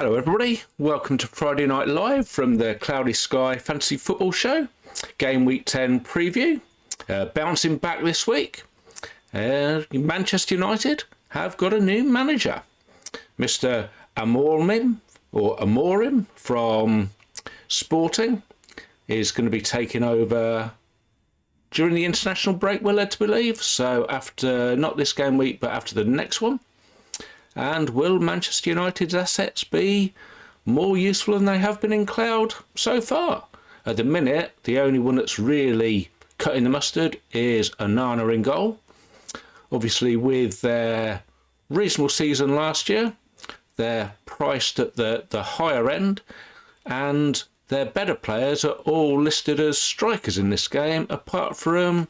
Hello everybody, welcome to Friday Night Live from the Cloudy Sky Fantasy Football Show, Game Week 10 preview. Bouncing back this week, Manchester United have got a new manager. Mr. Amorim from Sporting is going to be taking over during the international break, we're led to believe, so after, not this game week, but after the next one. And will Manchester United's assets be more useful than they have been in Cloud so far? At the minute, the only one that's really cutting the mustard is Onana in goal. Obviously, with their reasonable season last year, they're priced at the higher end, and their better players are all listed as strikers in this game, apart from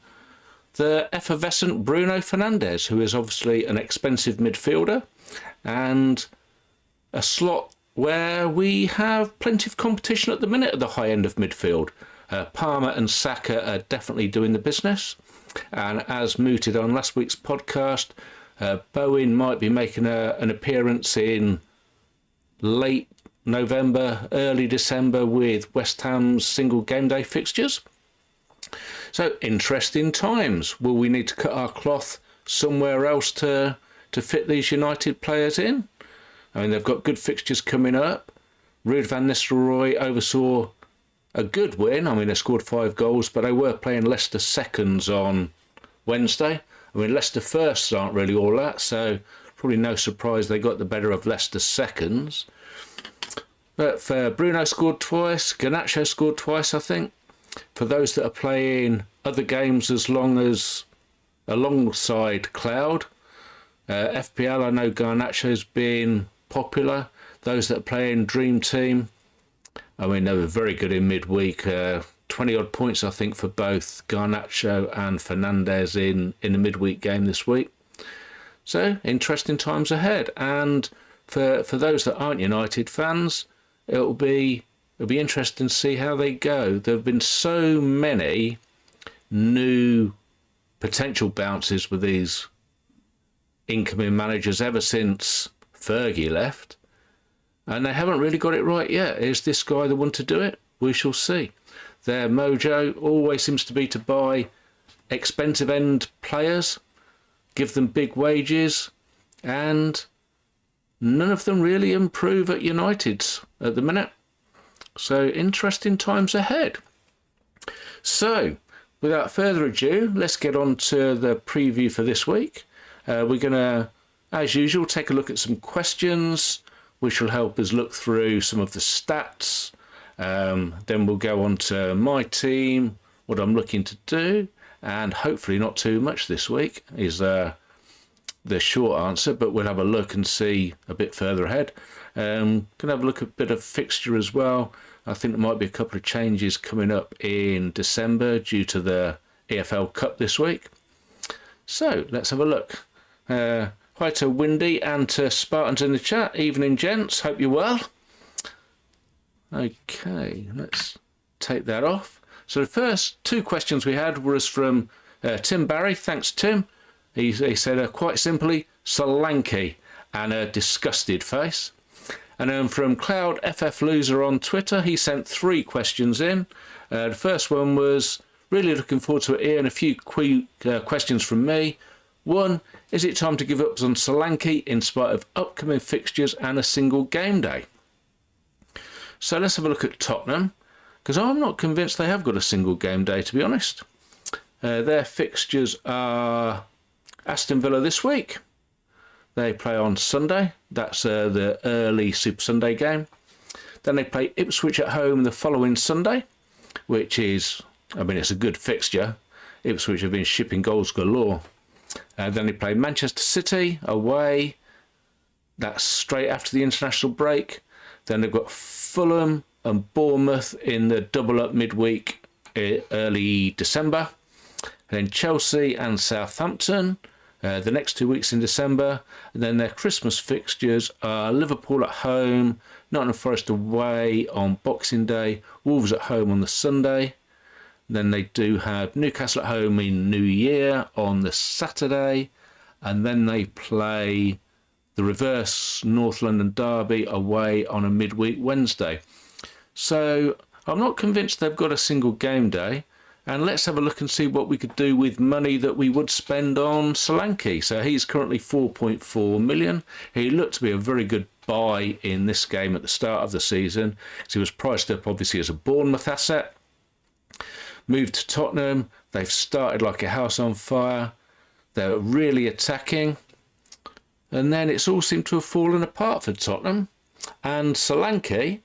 the effervescent Bruno Fernandes, who is obviously an expensive midfielder and a slot where we have plenty of competition at the minute at the high end of midfield. Palmer and Saka are definitely doing the business, and as mooted on last week's podcast, Bowen might be making an appearance in late November, early December with West Ham's single game day fixtures. So interesting times. Will we need to cut our cloth somewhere else to fit these United players in? I mean, they've got good fixtures coming up. Ruud van Nistelrooy oversaw a good win. I mean, they scored 5 goals, but they were playing Leicester seconds on Wednesday. I mean, Leicester firsts aren't really all that, so probably no surprise they got the better of Leicester seconds. But for Bruno scored twice, Garnacho scored twice, I think. For those that are playing other games alongside Cloud, FPL, I know Garnacho's been popular. Those that are playing Dream Team, I mean, they were very good in midweek. 20-odd points, I think, for both Garnacho and Fernandes in the midweek game this week. So, interesting times ahead. And for those that aren't United fans, it'll be interesting to see how they go. There have been so many new potential bounces with these incoming managers ever since Fergie left, and they haven't really got it right yet. Is this guy the one to do it? We shall see. Their mojo always seems to be to buy expensive end players, give them big wages, and none of them really improve at United's at the minute. So interesting times ahead. So without further ado, let's get on to the preview for this week. We're going to, as usual, take a look at some questions, which will help us look through some of the stats. Then we'll go on to my team, what I'm looking to do, and hopefully not too much this week is the short answer, but we'll have a look and see a bit further ahead. Can have a look at a bit of fixture as well. I think there might be a couple of changes coming up in December due to the EFL Cup this week. So let's have a look. Hi to Windy and to Spartans in the chat. Evening, gents. Hope you're well. Okay, let's take that off. So the first 2 questions we had was from Tim Barry. Thanks, Tim. He said, quite simply, Solanke, and a disgusted face. And then from Cloud FF Loser on Twitter, he sent 3 questions in. The first one was, really looking forward to it, Ian. A few quick questions from me. 1, is it time to give up on Solanke in spite of upcoming fixtures and a single game day? So let's have a look at Tottenham, because I'm not convinced they have got a single game day, to be honest. Their fixtures are Aston Villa this week. They play on Sunday. That's the early Super Sunday game. Then they play Ipswich at home the following Sunday, which is, I mean, it's a good fixture. Ipswich have been shipping goals galore. Then they play Manchester City away. That's straight after the international break. Then they've got Fulham and Bournemouth in the double-up midweek, early December. Then Chelsea and Southampton the next 2 weeks in December. And then their Christmas fixtures are Liverpool at home, Nottingham Forest away on Boxing Day, Wolves at home on the Sunday. Then they do have Newcastle at home in New Year on the Saturday. And then they play the reverse North London derby away on a midweek Wednesday. So I'm not convinced they've got a single game day. And let's have a look and see what we could do with money that we would spend on Solanke. So he's currently 4.4 million. He looked to be a very good buy in this game at the start of the season. So he was priced up obviously as a Bournemouth asset. Moved to Tottenham. They've started like a house on fire. They're really attacking. And then it's all seemed to have fallen apart for Tottenham. And Solanke,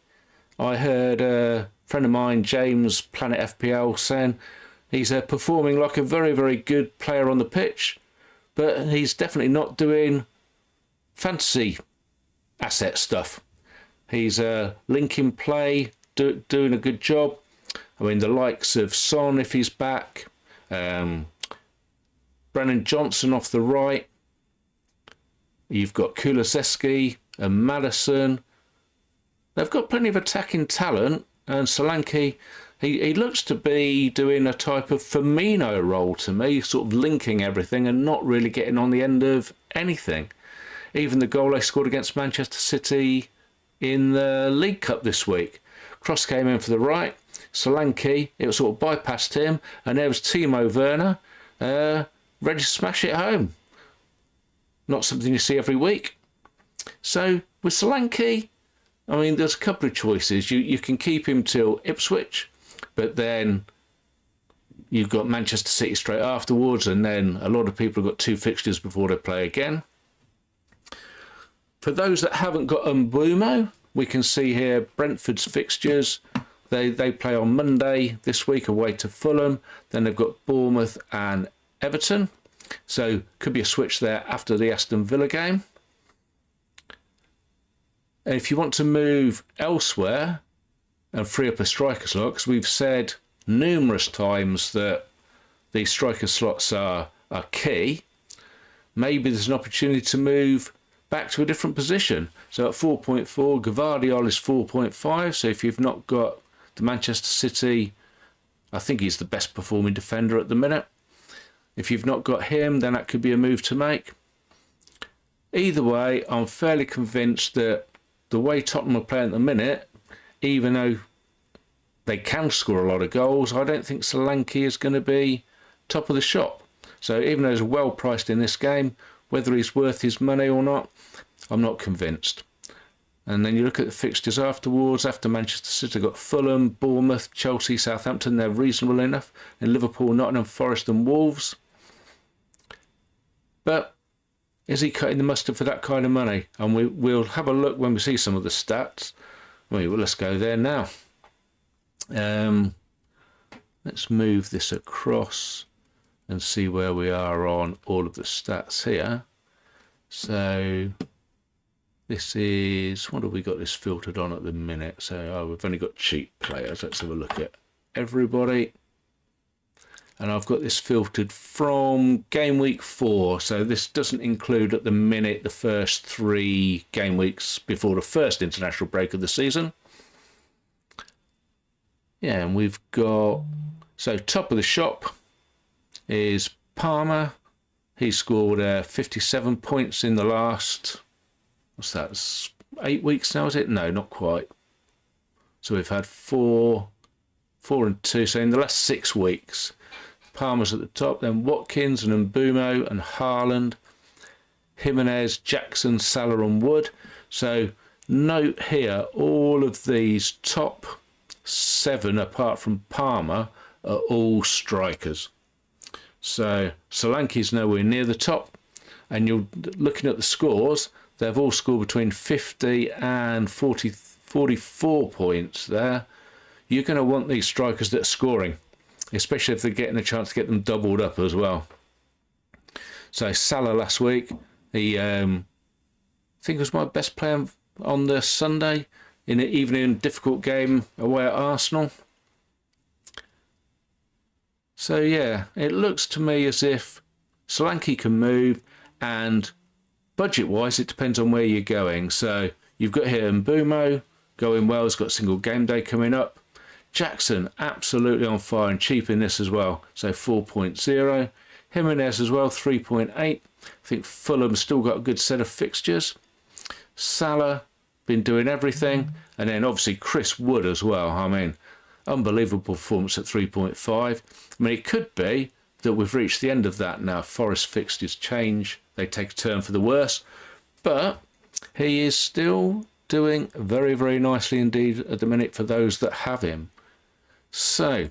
I heard a friend of mine, James, Planet FPL, saying he's performing like a very, very good player on the pitch, but he's definitely not doing fantasy asset stuff. He's linking play, doing a good job. I mean, the likes of Son, if he's back, Brennan Johnson off the right, you've got Kulusevski and Maddison. They've got plenty of attacking talent, and Solanke, he looks to be doing a type of Firmino role to me, sort of linking everything and not really getting on the end of anything. Even the goal they scored against Manchester City in the League Cup this week. Cross came in for the right, Solanke, it was sort of bypassed him, and there was Timo Werner ready to smash it home. Not something you see every week. So with Solanke, I mean, there's a couple of choices. You can keep him till Ipswich, but then you've got Manchester City straight afterwards, and then a lot of people have got 2 fixtures before they play again. For those that haven't got Mbeumo, we can see here Brentford's fixtures. They play on Monday this week away to Fulham. Then they've got Bournemouth and Everton. So could be a switch there after the Aston Villa game. And if you want to move elsewhere and free up a striker slot, because we've said numerous times that these striker slots are key, maybe there's an opportunity to move back to a different position. So at 4.4, Gvardiol is 4.5. So if you've not got the Manchester City, I think he's the best performing defender at the minute. If you've not got him, then that could be a move to make. Either way, I'm fairly convinced that the way Tottenham are playing at the minute, even though they can score a lot of goals, I don't think Solanke is going to be top of the shop. So even though he's well priced in this game, whether he's worth his money or not, I'm not convinced. And then you look at the fixtures afterwards. After Manchester City, got Fulham, Bournemouth, Chelsea, Southampton. They're reasonable enough. And Liverpool, Nottingham Forest and Wolves. But is he cutting the mustard for that kind of money? And we'll have a look when we see some of the stats. Well, let's go there now. Let's move this across and see where we are on all of the stats here. So this is, what have we got this filtered on at the minute? So we've only got cheap players. Let's have a look at everybody. And I've got this filtered from game week 4. So this doesn't include at the minute the first 3 game weeks before the first international break of the season. Yeah, and we've got, so top of the shop is Palmer. He scored 57 points in the last, what's that, 8 weeks now, is it? No, not quite. So we've had 4 and 2. So in the last 6 weeks, Palmer's at the top, then Watkins and Mbeumo and Haaland, Jimenez, Jackson, Salah and Wood. So note here, all of these top 7, apart from Palmer, are all strikers. So Solanke's nowhere near the top. And you're looking at the scores, they've all scored between 50 and 44 points there. You're going to want these strikers that are scoring, especially if they're getting a chance to get them doubled up as well. So Salah last week, he I think was my best player on the Sunday, even in a difficult game away at Arsenal. So yeah, it looks to me as if Solanke can move, and budget-wise, it depends on where you're going. So you've got here Mbeumo going well, he's got a single game day coming up. Jackson, absolutely on fire and cheap in this as well. So 4.0. Jimenez as well, 3.8. I think Fulham still got a good set of fixtures. Salah, been doing everything. And then obviously Chris Wood as well. I mean, unbelievable performance at 3.5. I mean, it could be that we've reached the end of that now. Forest fixtures change. They take a turn for the worse. But he is still doing very, very nicely indeed at the minute for those that have him. So,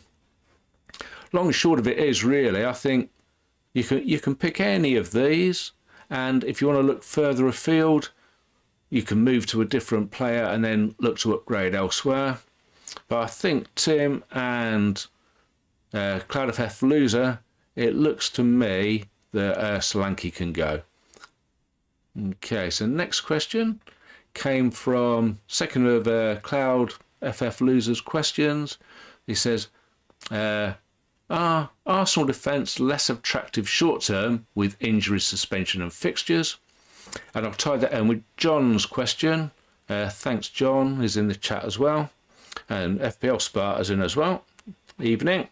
long and short of it is really, I think you can pick any of these, and if you want to look further afield, you can move to a different player and then look to upgrade elsewhere. But I think Tim and Cloud of F Loser, it looks to me that Solanke can go. Okay, so next question came from second of Cloud FF Losers questions. He says, are Arsenal defence less attractive short term with injuries, suspension and fixtures? And I'll tie that in with John's question. Thanks, John, is in the chat as well. And FPL Sparta's in as well. Evening.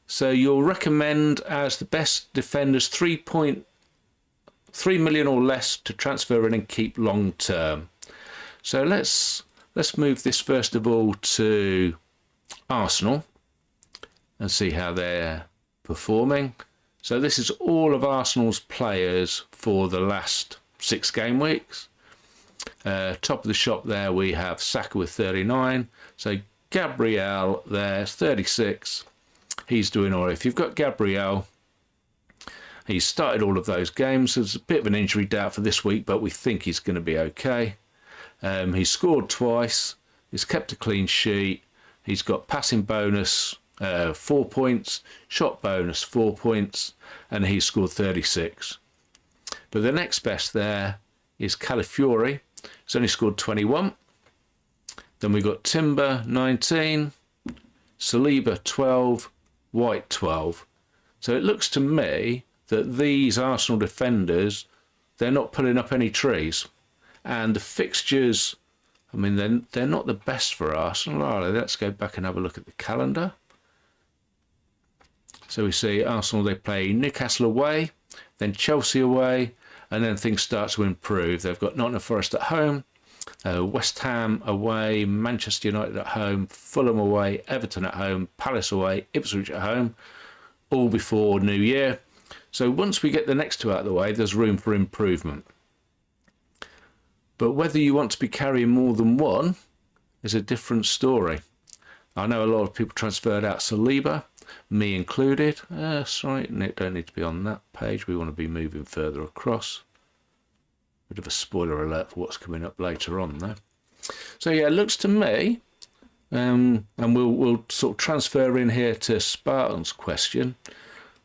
So you'll recommend as the best defenders 3 million or less to transfer in and keep long term. So let's move this first of all to Arsenal and see how they're performing. So this is all of Arsenal's players for the last 6 game weeks. Top of the shop there we have Saka with 39. So Gabriel there's 36. He's doing all right. If you've got Gabriel, he's started all of those games. There's a bit of an injury doubt for this week, but we think he's going to be okay. He's scored twice. He's kept a clean sheet. He's got passing bonus 4 points, shot bonus 4 points, and he's scored 36. But the next best there is Calafiori. He's only scored 21. Then we've got Timber 19, Saliba 12, White 12. So it looks to me that these Arsenal defenders, they're not pulling up any trees. And the fixtures, I mean, they're not the best for Arsenal, are they? Let's go back and have a look at the calendar. So we see Arsenal, they play Newcastle away, then Chelsea away, and then things start to improve. They've got Nottingham Forest at home, West Ham away, Manchester United at home, Fulham away, Everton at home, Palace away, Ipswich at home, all before New Year. So once we get the next 2 out of the way, there's room for improvement. But whether you want to be carrying more than one is a different story. I know a lot of people transferred out Saliba, me included. Sorry, it don't need to be on that page. We want to be moving further across. Bit of a spoiler alert for what's coming up later on though. So yeah, it looks to me, and we'll sort of transfer in here to Spartan's question,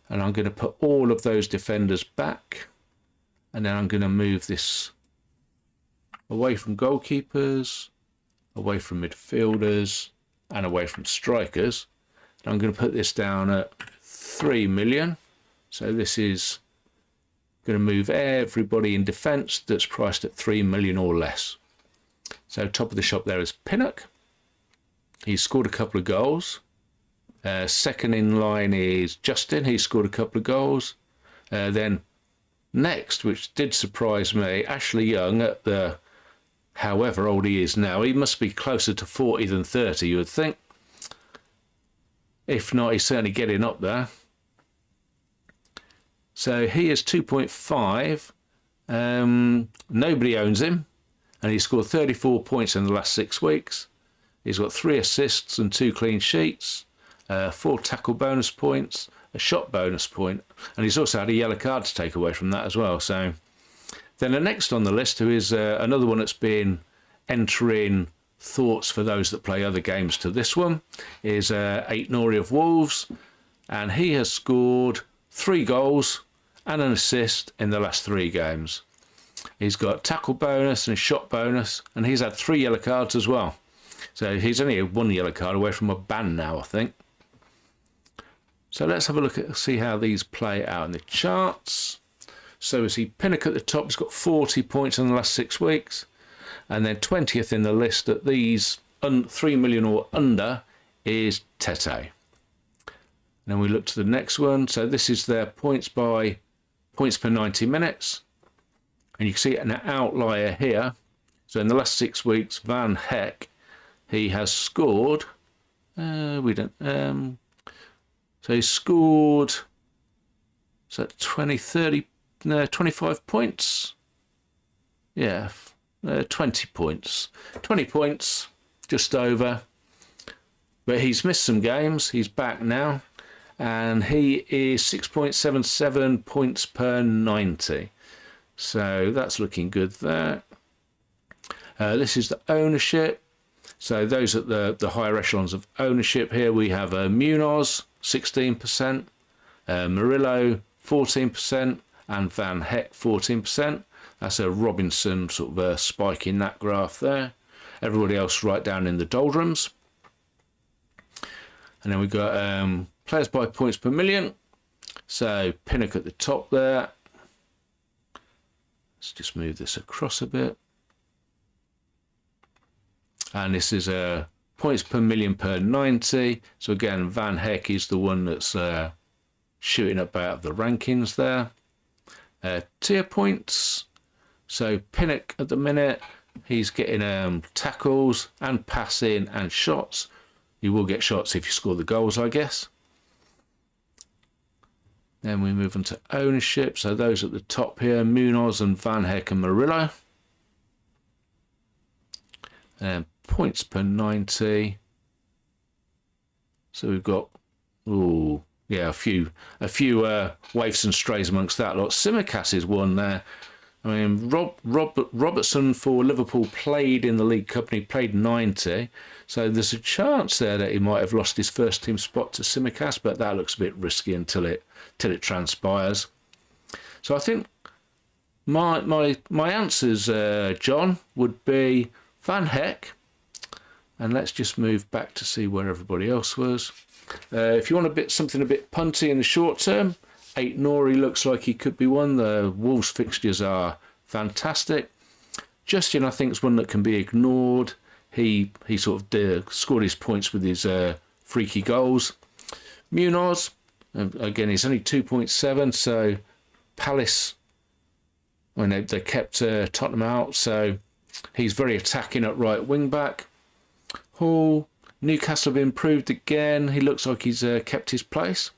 and I'm going to put all of those defenders back, and then I'm going to move this away from goalkeepers, away from midfielders, and away from strikers. And I'm going to put this down at 3 million. So this is going to move everybody in defence that's priced at 3 million or less. So top of the shop there is Pinnock. He's scored a couple of goals. Second in line is Justin. He scored a couple of goals. Then next, which did surprise me, Ashley Young at the, however old he is now, he must be closer to 40 than 30, you would think. If not, he's certainly getting up there. So he is 2.5. Nobody owns him. And he scored 34 points in the last 6 weeks. He's got 3 assists and 2 clean sheets, 4 tackle bonus points, a shot bonus point, and he's also had a yellow card to take away from that as well. So then the next on the list, who is another one that's been entering thoughts for those that play other games to this one, is 8 Nori of Wolves, and he has scored 3 goals and an assist in the last 3 games. He's got tackle bonus and a shot bonus, and he's had 3 yellow cards as well. So he's only 1 yellow card away from a ban now, I think. So let's have a look at see how these play out in the charts. So we see Pinnock at the top. He's got 40 points in the last 6 weeks. And then 20th in the list at these 3 million or under is Tete. Then we look to the next one. So this is their points per 90 minutes. And you can see an outlier here. So in the last 6 weeks, Van Heck, he has scored. So he scored. So 20, 30, no, 25 points. Yeah, 20 points. 20 points, just over. But he's missed some games. He's back now. And he is 6.77 points per 90. So that's looking good there. This is the ownership. So those at the higher echelons of ownership here, we have Munoz, 16%, Murillo, 14%, and Van Heck, 14%. That's a Robinson sort of a spike in that graph there. Everybody else right down in the doldrums. And then we've got players by points per million. So Pinnock at the top there. Let's just move this across a bit. And this is points per million per 90. So again, Van Heck is the one that's shooting up out of the rankings there. Tier points. So Pinnock at the minute, he's getting tackles and passing and shots. You will get shots if you score the goals, I guess. Then we move on to ownership. So those at the top here, Munoz and Van Heck and Murillo. And points per 90. So we've got, a few waifs and strays amongst that lot. Simicast is one there. I mean, Robertson for Liverpool played in the League Cup and he played 90. So there's a chance there that he might have lost his first team spot to Simicast, but that looks a bit risky until it transpires. So I think my answers, John, would be Van Heck. And let's just move back to see where everybody else was. If you want something a bit punty in the short term, 8 Nori looks like he could be one. The Wolves fixtures are fantastic. Justin, I think, is one that can be ignored. He sort of scored his points with his freaky goals. Munoz, again, he's only 2.7, so Palace, they kept Tottenham out, so he's very attacking at right wing back. Hall, Newcastle have improved again. He looks like he's kept his place.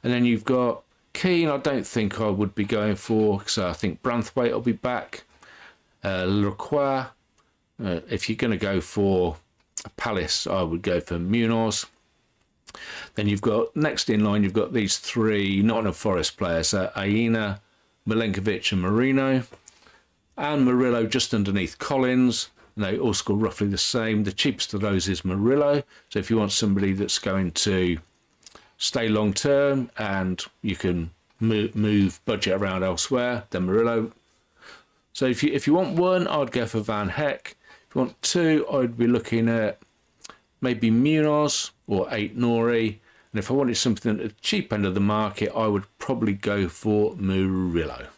And then you've got Keane, I don't think I would be going for, because I think Branthwaite will be back. Lacroix, if you're going to go for Palace, I would go for Munoz. Then you've got, next in line, you've got these 3 Nottingham Forest players, Aina, Milenkovic and Marino. And Murillo just underneath Collins. They all score roughly the same. The cheapest of those is Murillo. So if you want somebody that's going to stay long term and you can move budget around elsewhere, then Murillo. So if you want one, I'd go for Van Heck. If you want 2, I'd be looking at maybe Munoz or 8 Nori. And if I wanted something at the cheap end of the market, I would probably go for Murillo.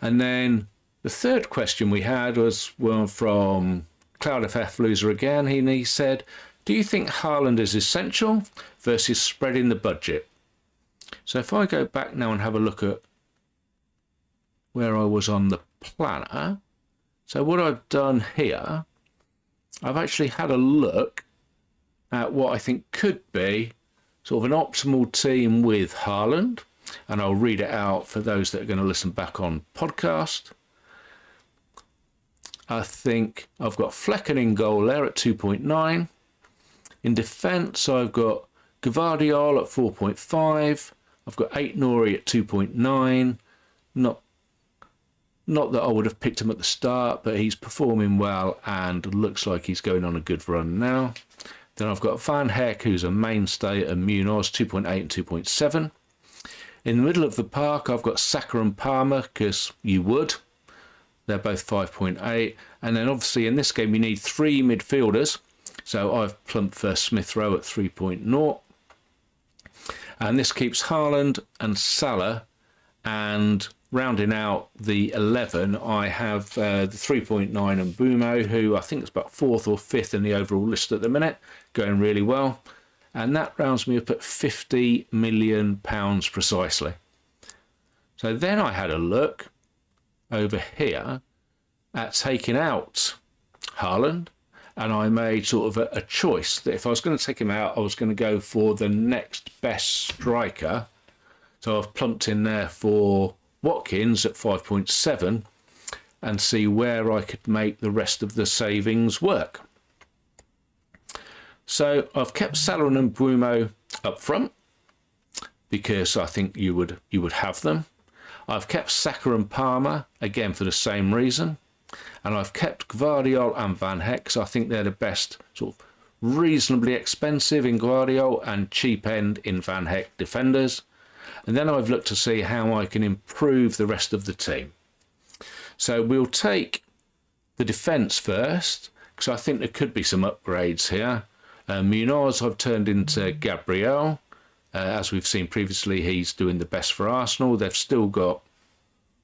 And then the third question we had was one from Cloud FF Loser again. He said, do you think Haaland is essential versus spreading the budget? So if I go back now and have a look at where I was on the planner. So what I've done here, I've actually had a look at what I think could be sort of an optimal team with Haaland. And I'll read it out for those that are going to listen back on podcast. I think I've got Flecken in goal there at 2.9. In defence, I've got Gvardiol at 4.5. I've got 8 Nori at 2.9. Not that I would have picked him at the start, but he's performing well and looks like he's going on a good run now. Then I've got Van Heck, who's a mainstay, and Munoz, 2.8 and 2.7. In the middle of the park, I've got Saka and Palmer, because you would. They're both 5.8. And then obviously in this game, you need 3 midfielders. So I've plumped for Smith Rowe at 3.0. And this keeps Haaland and Salah. And rounding out the 11, I have the 3.9 and Bumo, who I think is about 4th or 5th in the overall list at the minute, going really well. And that rounds me up at £50 million precisely. So then I had a look over here at taking out Haaland, and I made sort of a choice that if I was going to take him out, I was going to go for the next best striker. So I've plumped in there for Watkins at 5.7 and see where I could make the rest of the savings work. So I've kept Salah and Mbeumo up front because I think you would have them. I've kept Saka and Palmer again for the same reason, and I've kept Gvardiol and Van Hecke. So I think they're the best sort of reasonably expensive in Gvardiol and cheap end in Van Hecke defenders. And then I've looked to see how I can improve the rest of the team. So we'll take the defence first, because I think there could be some upgrades here. Munoz I've turned into Gabriel. As we've seen previously, he's doing the best for Arsenal. They've still got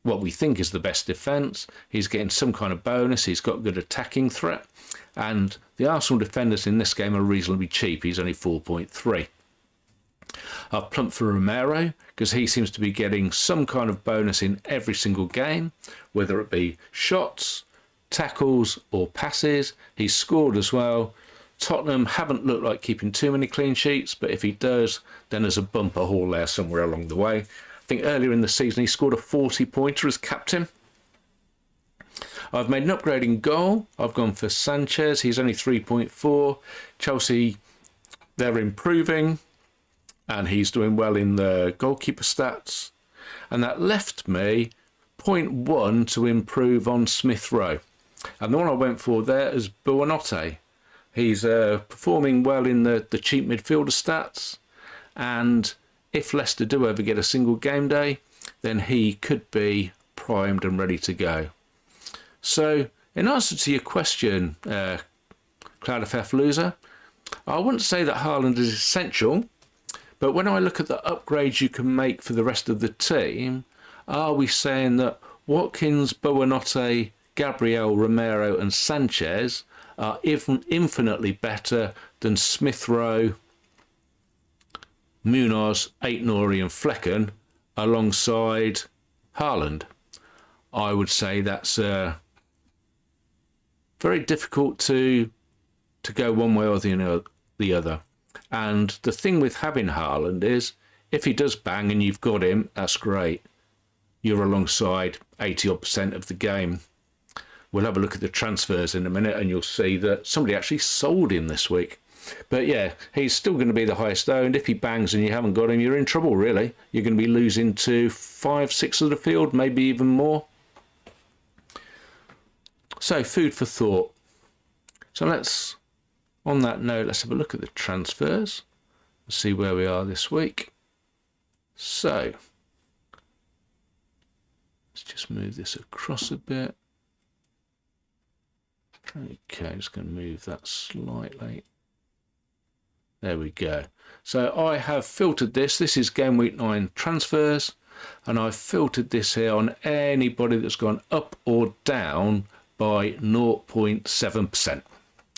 what we think is the best defence. He's getting some kind of bonus. He's got good attacking threat. And the Arsenal defenders in this game are reasonably cheap. He's only 4.3. I've plumped for Romero because he seems to be getting some kind of bonus in every single game, whether it be shots, tackles or passes. He's scored as well. Tottenham haven't looked like keeping too many clean sheets, but if he does, then there's a bumper haul there somewhere along the way. I think earlier in the season he scored a 40-pointer as captain. I've made an upgrade in goal. I've gone for Sanchez. He's only 3.4. Chelsea, they're improving, and he's doing well in the goalkeeper stats. And that left me 0.1 to improve on Smith Rowe. And the one I went for there is Buonanotte. He's performing well in the cheap midfielder stats, and if Leicester do ever get a single game day, then he could be primed and ready to go. So, in answer to your question, Cloud FF Loser, I wouldn't say that Haaland is essential, but when I look at the upgrades you can make for the rest of the team, are we saying that Watkins, Buonanotte, Gabriel, Romero and Sanchez are infinitely better than Smith Rowe, Munoz, Aït-Nouri and Flecken alongside Haaland? I would say that's very difficult to go one way or the other. And the thing with having Haaland is, if he does bang and you've got him, that's great. You're alongside 80% of the game. We'll have a look at the transfers in a minute and you'll see that somebody actually sold him this week. But yeah, he's still going to be the highest owned. If he bangs and you haven't got him, you're in trouble, really. You're going to be losing to 5-6 of the field, maybe even more. So, food for thought. So on that note, let's have a look at the transfers and see where we are this week. So, let's just move this across a bit. Okay, just going to move that slightly. There we go. So I have filtered this. This is game week 9 transfers, and I've filtered this here on anybody that's gone up or down by 0.7%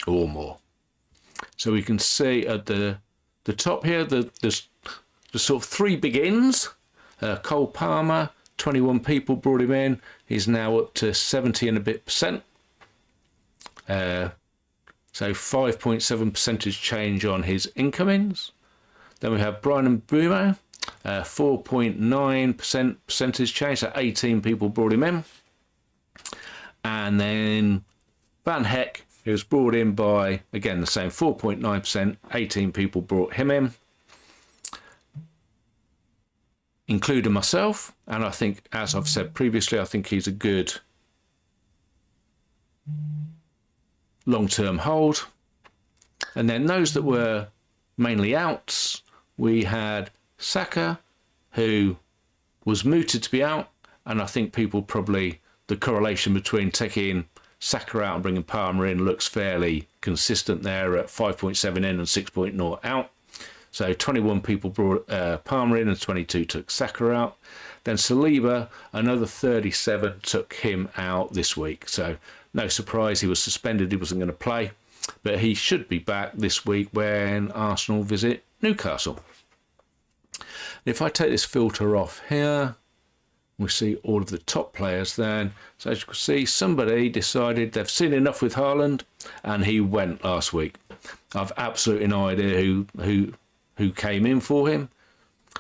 or more. So we can see at the top here, there's the sort of 3 big ins. Cole Palmer, 21 people brought him in. He's now up to 70 and a bit percent. So 5.7 percentage change on his incomings. Then we have Brian Mbeumo, 4.9% percentage change, so 18 people brought him in. And then Van Hecke, who was brought in by, again, the same 4.9%, 18 people brought him in, including myself. And I think, as I've said previously, I think he's a good long-term hold. And then those that were mainly outs, we had Saka, who was mooted to be out, and I think people probably, the correlation between taking Saka out and bringing Palmer in looks fairly consistent there at 5.7 in and 6.0 out. So 21 people brought Palmer in and 22 took Saka out. Then Saliba, another 37 took him out this week. So no surprise, he was suspended, he wasn't going to play. But he should be back this week when Arsenal visit Newcastle. If I take this filter off here, We see all of the top players then. So as you can see, somebody decided they've seen enough with Haaland, and he went last week. I've absolutely no idea who came in for him.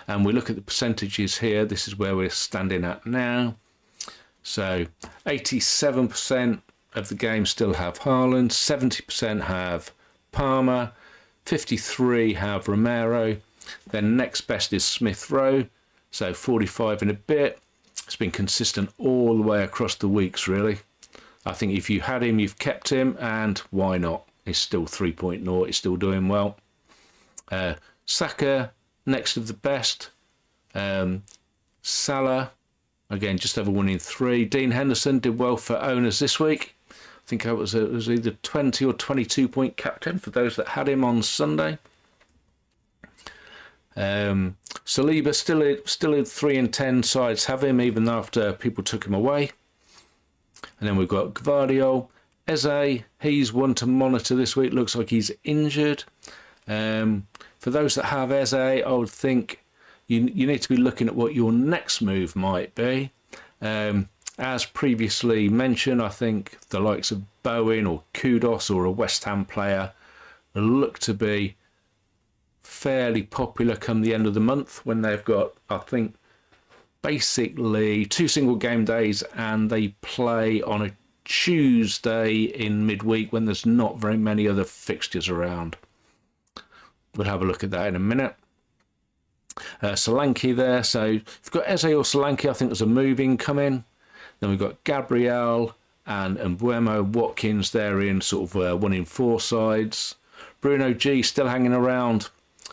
And we look at the percentages here. This is where we're standing at now. So 87% of the game still have Haaland, 70% have Palmer, 53 have Romero. Then next best is Smith Rowe, so 45 and a bit. It's been consistent all the way across the weeks, really. I think if you had him, you've kept him, and why not? He's still 3.0, he's still doing well. Saka, next of the best. Salah, again, just over 1 in 3. Dean Henderson did well for owners this week. I think it was either 20 or 22 point captain for those that had him on Sunday. Saliba still in 3 and 10 sides have him, even after people took him away. And then we've got Gvardiol. Eze, he's one to monitor this week. Looks like he's injured. For those that have Eze, I would think you need to be looking at what your next move might be. As previously mentioned, I think the likes of Bowen or Kudos or a West Ham player look to be fairly popular come the end of the month, when they've got, I think, basically 2 single game days, and they play on a Tuesday in midweek when there's not very many other fixtures around. We'll have a look at that in a minute. Solanke there, so if you've got Eze or Solanke, I think there's a move incoming. Then we've got Gabriel and Mbuemo, Watkins there in sort of 1 in 4 sides. Bruno G still hanging around.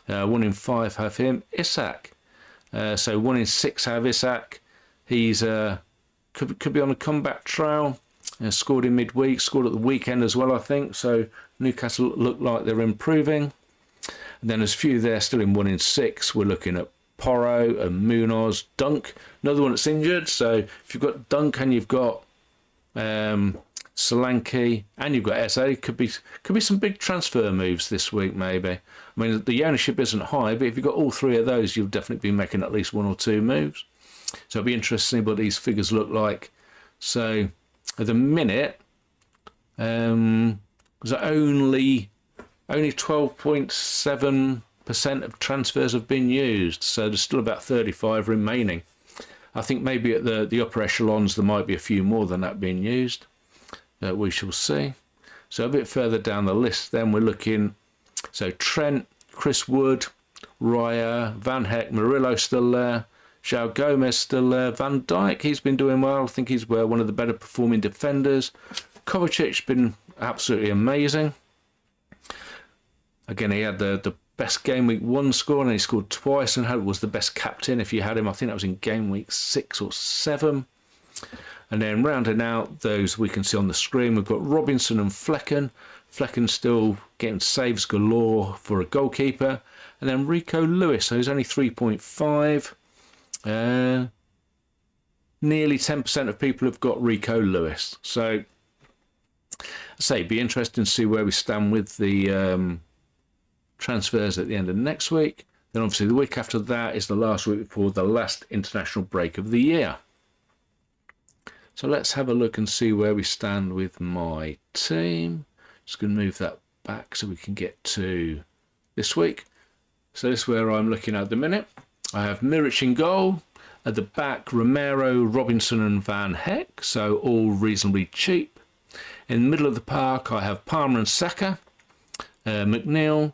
1 in 5 have him. Isak, so 1 in 6 have Isak. He's could be on a comeback trail. Scored in midweek, scored at the weekend as well, I think. So Newcastle look like they're improving. And then there's a few there still in 1 in 6. We're looking at Porro and Munoz, Dunk, another one that's injured. So if you've got Dunk and you've got Solanke and you've got Eze, could be some big transfer moves this week, maybe. I mean, the ownership isn't high, but if you've got all 3 of those, you'll definitely be making at least 1 or 2 moves. So it'll be interesting what these figures look like. So at the minute, there's only 12.7% of transfers have been used, so there's still about 35 remaining. I think maybe at the upper echelons there might be a few more than that being used. We shall see. So a bit further down the list then we're looking, so Trent, Chris Wood, Raya, Van Heck, Murillo still there, João Gomez still there, Van Dijk, he's been doing well. I think he's one of the better performing defenders. Kovacic's been absolutely amazing. Again, he had the best game week 1 score, and he scored twice and was the best captain if you had him. I think that was in game week 6 or 7. And then rounding out those we can see on the screen, we've got Robinson and Flecken. Flecken still getting saves galore for a goalkeeper. And then Rico Lewis, so he's only 3.5. Nearly 10% of people have got Rico Lewis. So, it'd be interesting to see where we stand with the transfers at the end of next week. Then obviously the week after that is the last week before the last international break of the year. So let's have a look and see where we stand with my team. Just going to move that back so we can get to this week. So this is where I'm looking at the minute. I have Miric in goal. At the back, Romero, Robinson and Van Heck, so all reasonably cheap. In the middle of the park, I have Palmer and Saka. McNeil,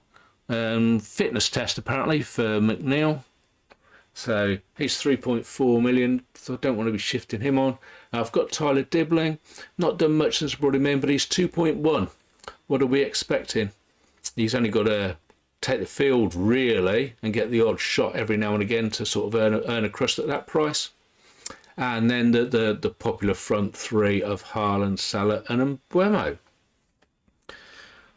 fitness test apparently for McNeil. So he's 3.4 million, so I don't want to be shifting him on. I've got Tyler Dibbling, not done much since I brought him in, but he's 2.1. What are we expecting? He's only got to take the field really and get the odd shot every now and again to sort of earn a crust at that price. And then the popular front 3 of Haaland, Salah and Mbuemo.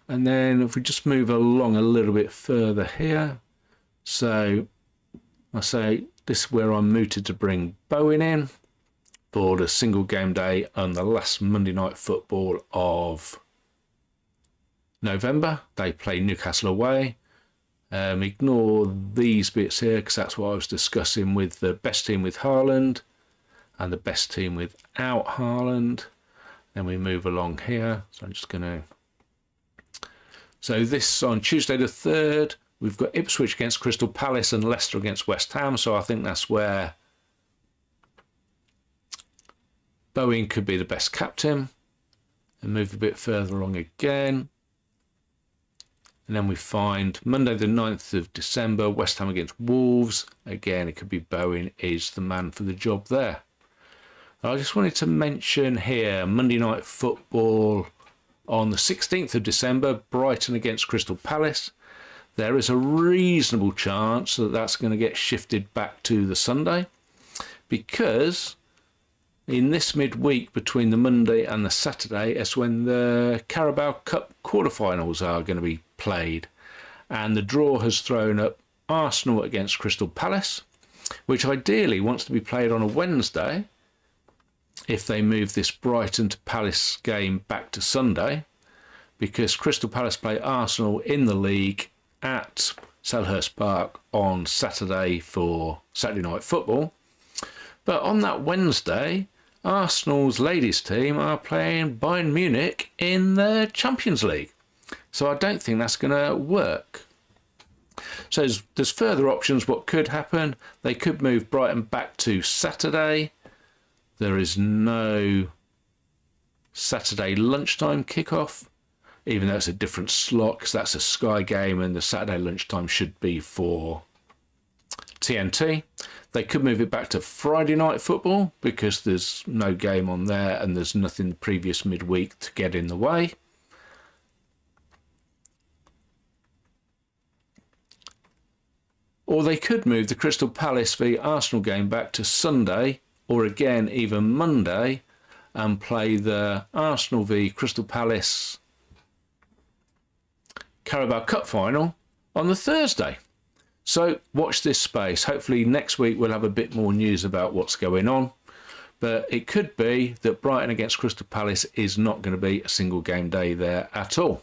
And then if we just move along a little bit further here, so I say this is where I'm mooted to bring Bowen in for the single game day on the last Monday night football of November. They play Newcastle away. Ignore these bits here because that's what I was discussing with the best team with Haaland. and the best team without Haaland. Then we move along here. So I'm just going to... So this on Tuesday the 3rd, we've got Ipswich against Crystal Palace and Leicester against West Ham. So I think that's where Bowen could be the best captain. And move a bit further along again. And then we find Monday the 9th of December, West Ham against Wolves. Again, it could be Bowen is the man for the job there. I just wanted to mention here, Monday Night Football on the 16th of December, Brighton against Crystal Palace. There is a reasonable chance that that's going to get shifted back to the Sunday, because in this midweek between the Monday and the Saturday is when the Carabao Cup quarterfinals are going to be played. And the draw has thrown up Arsenal against Crystal Palace, which ideally wants to be played on a Wednesday if they move this Brighton to Palace game back to Sunday, because Crystal Palace play Arsenal in the league at Selhurst Park on Saturday for Saturday Night Football. But on that Wednesday, Arsenal's ladies team are playing Bayern Munich in the Champions League. So I don't think that's going to work. So there's further options what could happen. They could move Brighton back to Saturday. There is no Saturday lunchtime kickoff, even though it's a different slot, because that's a Sky game and the Saturday lunchtime should be for TNT. They could move it back to Friday Night Football because there's no game on there and there's nothing the previous midweek to get in the way. Or they could move the Crystal Palace v Arsenal game back to Sunday, or again even Monday, and play the Arsenal v Crystal Palace Carabao Cup final on the Thursday. So watch this space. Hopefully next week we'll have a bit more news about what's going on. But it could be that Brighton against Crystal Palace is not going to be a single game day there at all.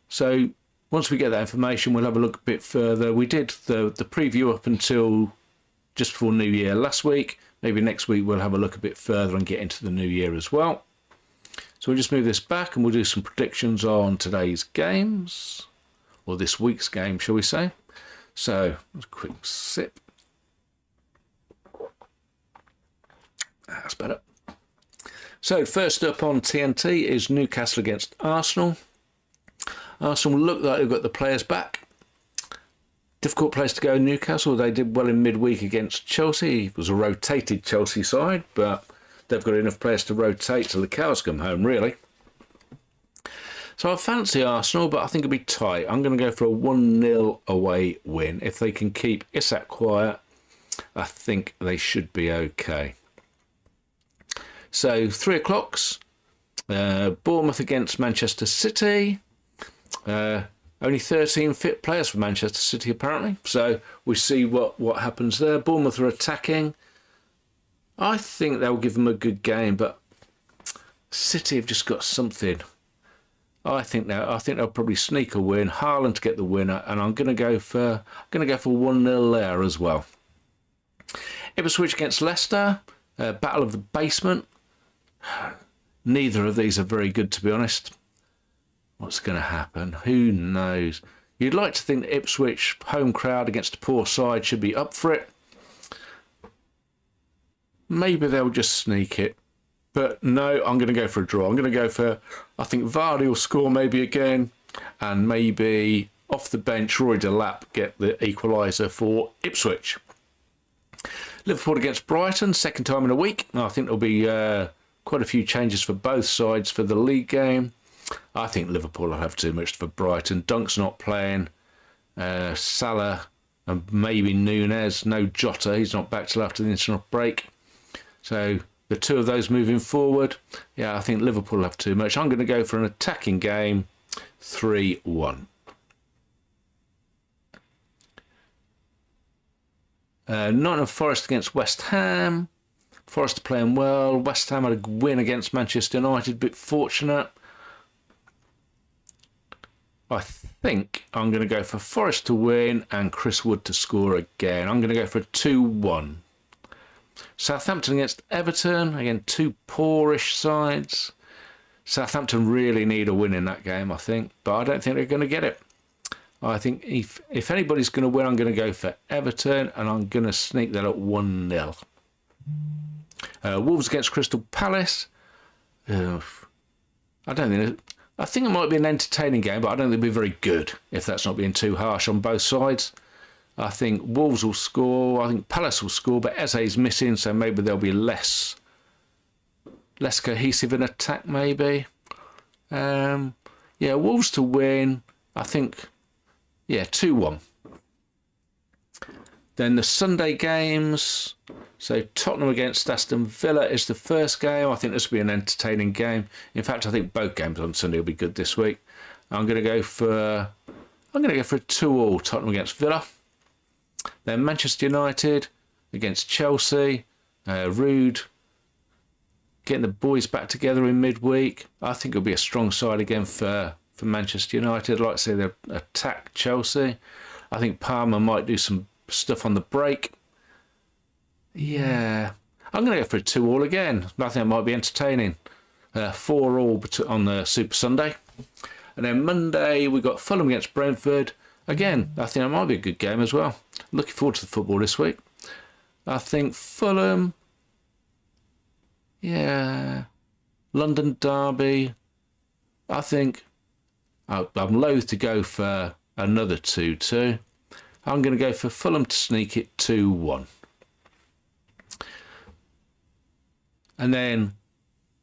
So once we get that information, we'll have a look a bit further. We did the preview up until just before New Year last week. Maybe next week we'll have a look a bit further and get into the new year as well. So we'll just move this back and we'll do some predictions on today's games, or this week's game, shall we say. So, a quick sip. That's better. So, first up on TNT is Newcastle against Arsenal. Arsenal look like they've got the players back. Difficult place to go, Newcastle. They did well in midweek against Chelsea. It was a rotated Chelsea side, but they've got enough players to rotate till the cows come home, really. So I fancy Arsenal, but I think it'll be tight. I'm going to go for a 1-0 away win. If they can keep Isak quiet, I think they should be okay. So 3 o'clocks, Bournemouth against Manchester City. Only 13 fit players for Manchester City, apparently. So we see what happens there. Bournemouth are attacking. I think they'll give them a good game, but City have just got something. I think they'll probably sneak a win. Haaland to get the winner, and I'm going to go for 1-0 there as well. Ipswich against Leicester, battle of the basement. Neither of these are very good, to be honest. What's going to happen? Who knows? You'd like to think that Ipswich home crowd against a poor side should be up for it. Maybe they'll just sneak it. But no, I'm going to go for a draw. I'm going to go for, I think Vardy will score maybe again. And maybe off the bench, Roy Delap get the equaliser for Ipswich. Liverpool against Brighton, second time in a week. I think there'll be quite a few changes for both sides for the league game. I think Liverpool will have too much for Brighton. Dunk's not playing. Salah and maybe Nunez. No Jota. He's not back till after the international break. So the two of those moving forward. Yeah, I think Liverpool will have too much. I'm going to go for an attacking game. 3-1. Nottingham Forest against West Ham. Forest are playing well. West Ham had a win against Manchester United. A bit fortunate. I think I'm going to go for Forest to win and Chris Wood to score again. I'm going to go for a 2-1. Southampton against Everton. Again, two poorish sides. Southampton really need a win in that game, I think, but I don't think they're going to get it. I think if anybody's going to win, I'm going to go for Everton, and I'm going to sneak that at 1-0. Wolves against Crystal Palace. I think it might be an entertaining game, but I don't think it'll be very good, if that's not being too harsh on both sides. I think Wolves will score. I think Palace will score, but Eze's missing, so maybe they'll be less cohesive in attack, maybe. Yeah, Wolves to win. I think, yeah, 2-1. Then the Sunday games. So Tottenham against Aston Villa is the first game. I think this will be an entertaining game. In fact, I think both games on Sunday will be good this week. I'm going to go for a 2-2 Tottenham against Villa. Then Manchester United against Chelsea. Rude getting the boys back together in midweek. I think it'll be a strong side again for Manchester United. I'd like to see them attack Chelsea. I think Palmer might do some stuff on the break. Yeah, I'm going to go for a 2-2 again. I think it might be entertaining. 4-4 on the Super Sunday. And then Monday, we've got Fulham against Brentford. Again, I think it might be a good game as well. Looking forward to the football this week. I think Fulham, yeah, London derby. I think I'm loath to go for another 2-2. I'm going to go for Fulham to sneak it 2-1. And then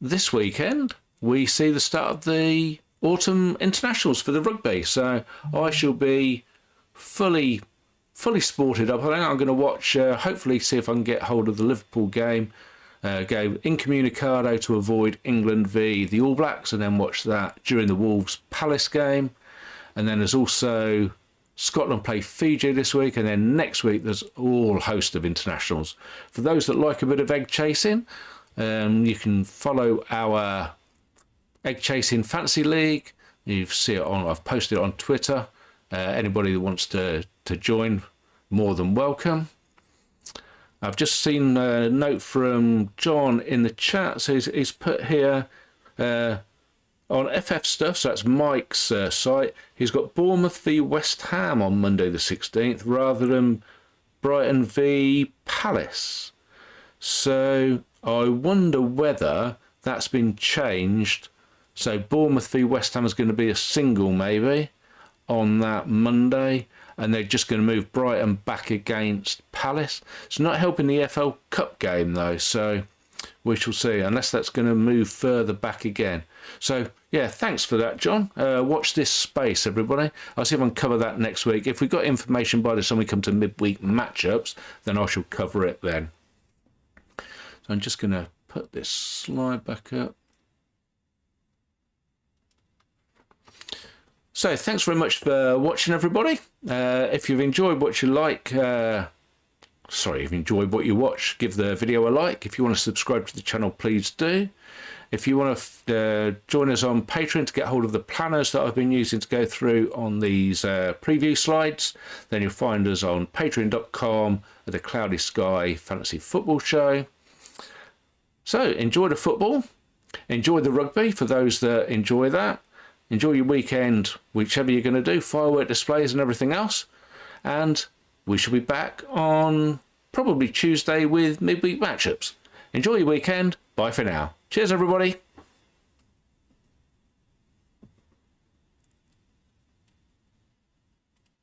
this weekend, we see the start of the autumn internationals for the rugby. So I shall be fully sported up. I think I'm going to watch, hopefully see if I can get hold of the Liverpool game, go incommunicado to avoid England v the All Blacks, and then watch that during the Wolves Palace game. And then there's also Scotland play Fiji this week, and then next week there's all host of internationals. For those that like a bit of egg chasing, you can follow our Egg Chasing Fantasy League. You see it on. I've posted it on Twitter. Anybody that wants to join, more than welcome. I've just seen a note from John in the chat. So he's put here on FF Stuff. So that's Mike's site. He's got Bournemouth v West Ham on Monday the 16th, rather than Brighton v Palace. So I wonder whether that's been changed. So Bournemouth v West Ham is going to be a single maybe on that Monday, and they're just going to move Brighton back against Palace. It's not helping the FL Cup game though, so we shall see, unless that's going to move further back again. So yeah, thanks for that, John. Watch this space, everybody. I'll see if I can cover that next week. If we've got information by the time we come to midweek matchups, then I shall cover it then. So I'm just going to put this slide back up. So thanks very much for watching, everybody. If you've enjoyed what you like, if you've enjoyed what you watch, give the video a like. If you want to subscribe to the channel, please do. If you want to join us on Patreon to get hold of the planners that I've been using to go through on these preview slides, then you'll find us on patreon.com at the Cloudy Sky Fantasy Football Show. So enjoy the football, enjoy the rugby for those that enjoy that. Enjoy your weekend, whichever you're going to do, firework displays and everything else. And we shall be back on probably Tuesday with midweek matchups. Enjoy your weekend. Bye for now. Cheers, everybody.